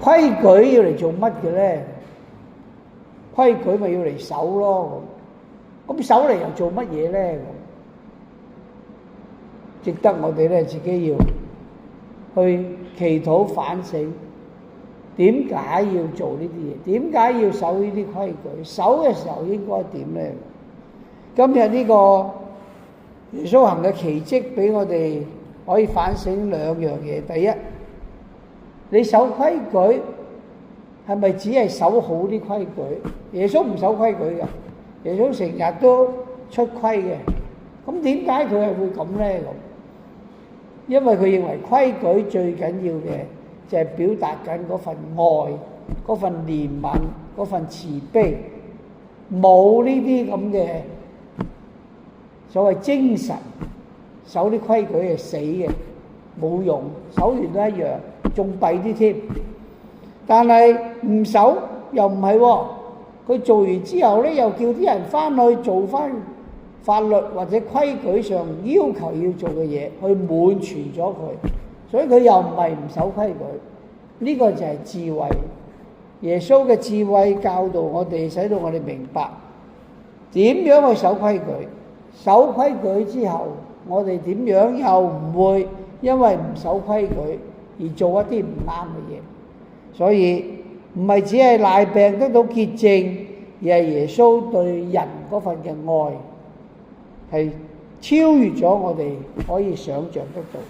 規矩要嚟做乜嘅咧？規矩咪要嚟守咯。咁守嚟又做乜嘢咧？值得我哋咧自己要去祈禱反省，點解要做呢啲嘢？點解要守呢啲規矩？守嘅時候應該點咧？今日呢個耶穌行嘅奇蹟俾我哋可以反省兩樣嘢。第一，你守規矩係咪只係守好啲規矩？耶穌唔守規矩嘅，耶穌成日都出規嘅。咁點解佢係會咁咧？咁因為佢認為規矩最緊要嘅就係表達緊嗰份愛、嗰份憐憫、嗰份慈悲。冇呢啲咁嘅所謂精神，守啲規矩係死嘅，冇用，守完都一樣，仲弊啲添。但係唔守又唔係喎，佢做完之後咧，又叫啲人翻去做翻法律或者規矩上要求要做嘅嘢，去滿全咗佢。所以佢又唔係唔守規矩，呢個就係智慧。耶穌嘅智慧教導我哋，使到我哋明白點樣去守規矩。守規矩之後，我哋點樣又唔會因為唔守規矩而做一啲唔啱嘅嘢。所以唔係只係賴病得到潔淨，而係耶穌對人嗰份嘅愛係超越咗我哋可以想像得到。